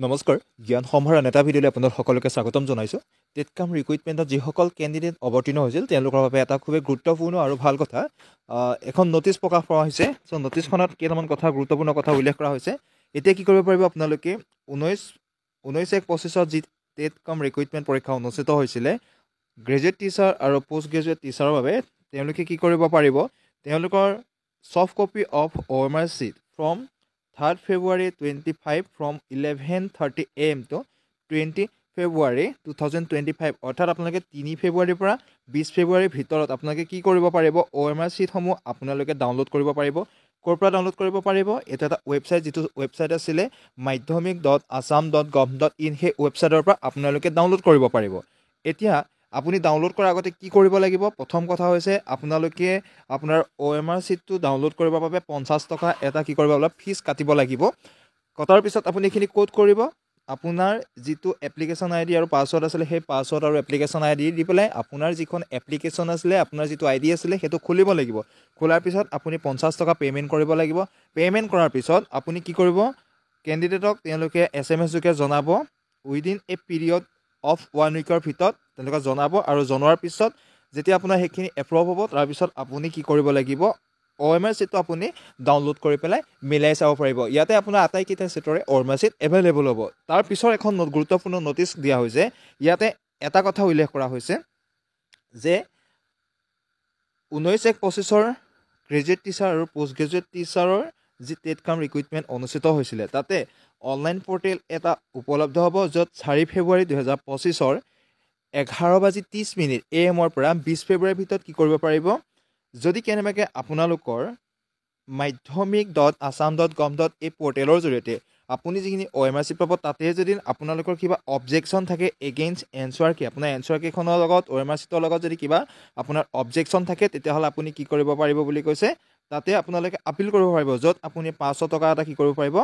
নমস্কাৰ জ্ঞান সম্ভাৰৰ এটা ভিডিঅ'লৈ আপোনালোক সকলোকে স্বাগতম জনাইছোঁ টেটকাম ৰিক্ৰুইটমেণ্টত যিসকল কেণ্ডিডেট অৱতীৰ্ণ হৈছিল তেওঁলোকৰ বাবে এটা খুবেই গুৰুত্বপূৰ্ণ আৰু ভাল কথা এখন ন'টিছ প্ৰকাশ কৰা হৈছে চ' ন'টিছখনত কেইটামান কথা গুৰুত্বপূৰ্ণ কথা উল্লেখ কৰা হৈছে এতিয়া কি কৰিব পাৰিব আপোনালোকে 19/1/25 যি টেটকাম ৰিক্ৰুইটমেণ্ট পৰীক্ষা অনুষ্ঠিত হৈছিলে গ্ৰেজুৱেট টিচাৰ আৰু পোষ্ট গ্ৰেজুৱেট টিচাৰৰ বাবে তেওঁলোকে কি কৰিব পাৰিব তেওঁলোকৰ soft copy of OMR sheet from 3rd February 25 from 11:30 AM to 20 February 2025 অৰ্থাৎ আপোনালোকে 3 ফেব্ৰুৱাৰীৰ পৰা 20 ফেব্ৰুৱাৰীৰ ভিতৰত আপোনালোকে কি কৰিব পাৰিব OMR sheetসমূহ আপোনালোকে ডাউনলোড কৰিব পাৰিব ক'ৰ পৰা ডাউনলোড কৰিব পাৰিব এটা ৱেবছাইট যিটো ৱেবছাইট আছিলে madhyamik.assam.gov.in সেই ৱেবছাইটৰ পৰা আপোনালোকে ডাউনলোড কৰিব পাৰিব এতিয়া আপুনি ডাউনলোড কৰাৰ আগতে কি কৰিব লাগিব প্ৰথম কথা হৈছে আপোনালোকে আপোনাৰ OMR sheetটো ডাউনলোড কৰিবৰ বাবে 50 টকা এটা কি কৰিব অলপ ফিজ কাটিব লাগিব কটাৰ পিছত আপুনি এখিনি কোড কৰিব আপোনাৰ যিটো এপ্লিকেশ্যন আইডি আৰু পাছৱৰ্ড আছিলে সেই পাছৱৰ্ড আৰু এপ্লিকেশ্যন আইডি দি পেলাই আপোনাৰ যিখন এপ্লিকেশ্যন আছিলে আপোনাৰ যিটো আইডি আছিলে সেইটো খুলিব লাগিব খোলাৰ পিছত আপুনি 50 টকা পেমেন্ট কৰিব লাগিব পেমেন্ট কৰাৰ পিছত আপুনি কি কৰিব কেণ্ডিডেটক তেওঁলোকে SMS যোগে জনাব উইদিন এ পিৰিয়ড অফ 1 উইকৰ ভিতৰত তেওঁলোকে জনাব আৰু জনোৱাৰ পিছত যেতিয়া আপোনাৰ সেইখিনি এপ্ৰুভ হ'ব তাৰ পিছত আপুনি কি কৰিব লাগিব OMR sheetটো আপুনি ডাউনলোড কৰি পেলাই মিলাই চাব পাৰিব ইয়াতে আপোনাৰ আটাইকেইটা ছেটৰে OMR sheet এভেইলেবল হ'ব তাৰ পিছৰ এখন গুৰুত্বপূৰ্ণ ন'টিছ দিয়া হৈছে ইয়াতে এটা কথা উল্লেখ কৰা হৈছে যে 19/1/25 গ্ৰেজুৱেট টিচাৰ আৰু পোষ্ট গ্ৰেজুৱেট টিচাৰৰ যি টেটকাম ৰিক্ৰুইটমেণ্ট অনুষ্ঠিত হৈছিলে তাতে অনলাইন পৰ্টেল এটা উপলব্ধ হ'ব য'ত 4 ফেব্ৰুৱাৰী 2025 11:30 AM পৰা 20 ফেব্ৰুৱাৰীৰ ভিতৰত কি কৰিব পাৰিব যদি কেনেবাকৈ আপোনালোকৰ madhyamik.assam.gov.in এই পৰ্টেলৰ জৰিয়তে আপুনি যিখিনি OMR sheet পাব তাতে যদি আপোনালোকৰ কিবা অবজেকশ্যন থাকে এগেইনষ্ট এনচাৰ কি আপোনাৰ এনচাৰ কেইখনৰ লগত OMR sheetৰ লগত যদি কিবা আপোনাৰ অবজেকশ্যন থাকে তেতিয়াহ'লে আপুনি কি কৰিব পাৰিব বুলি কৈছে তাতে আপোনালোকে আপিল কৰিব পাৰিব য'ত আপুনি 500 টকা এটা কি কৰিব পাৰিব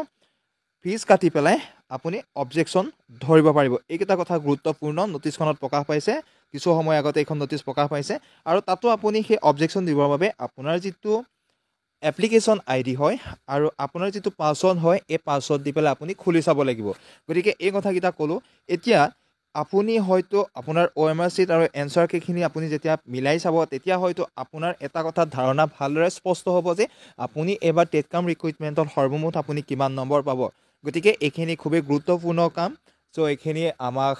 ফিজ কাটি পেলাই আপুনি অবজেকশ্যন ধৰিব পাৰিব এইকেইটা কথা গুৰুত্বপূৰ্ণ ন'টিছখনত প্ৰকাশ পাইছে কিছু সময় আগতে এখন ন'টিছ প্ৰকাশ পাইছে আৰু তাতো আপুনি সেই অবজেকশ্যন দিবৰ বাবে আপোনাৰ যিটো এপ্লিকেশ্যন আইডি হয় আৰু আপোনাৰ যিটো পাছৱৰ্ড হয় এই পাছৱৰ্ড দি পেলাই আপুনি খুলি চাব লাগিব গতিকে এই কথাকেইটা ক'লোঁ এতিয়া আপুনি হয়তো আপোনাৰ OMR sheet আৰু এনচাৰ কেইখিনি আপুনি যেতিয়া মিলাই চাব তেতিয়া হয়তো আপোনাৰ এটা কথা ধাৰণা ভালদৰে স্পষ্ট হ'ব যে আপুনি এবাৰ টেটকাম ৰিক্ৰুইটমেণ্টত সৰ্বমুঠ আপুনি কিমান নম্বৰ পাব গতিকে এইখিনি খুবেই গুৰুত্বপূৰ্ণ কাম চ' এইখিনি আমাক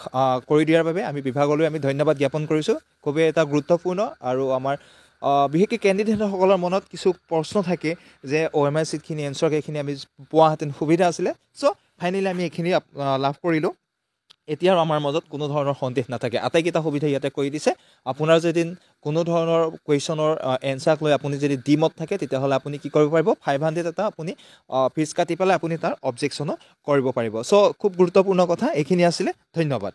কৰি দিয়াৰ বাবে আমি বিভাগলৈ আমি ধন্যবাদ জ্ঞাপন কৰিছোঁ খুবেই এটা গুৰুত্বপূৰ্ণ আৰু আমাৰ বিশেষকৈ কেণ্ডিডেটসকলৰ মনত কিছু প্ৰশ্ন থাকে যে OMR sheetখিনি এনচাৰ কেইখিনি আমি পোৱাহেঁতেন সুবিধা আছিলে চ' ফাইনেলি আমি এইখিনি লাভ কৰিলোঁ এতিয়া আমাৰ মাজত কোনো ধৰণৰ সন্দেহ নাথাকে আটাইকেইটা সুবিধা ইয়াতে কৰি দিছে আপোনাৰ যদি কোনো ধৰণৰ কুৱেশ্যনৰ এনচাৰক লৈ আপুনি যদি ডিমত থাকে তেতিয়াহ'লে আপুনি কি কৰিব পাৰিব 500 এটা আপুনি ফিজ কাটি পেলাই আপুনি তাৰ অবজেকশ্যনো কৰিব পাৰিব চ' খুব গুৰুত্বপূৰ্ণ কথা এইখিনি আছিলে ধন্যবাদ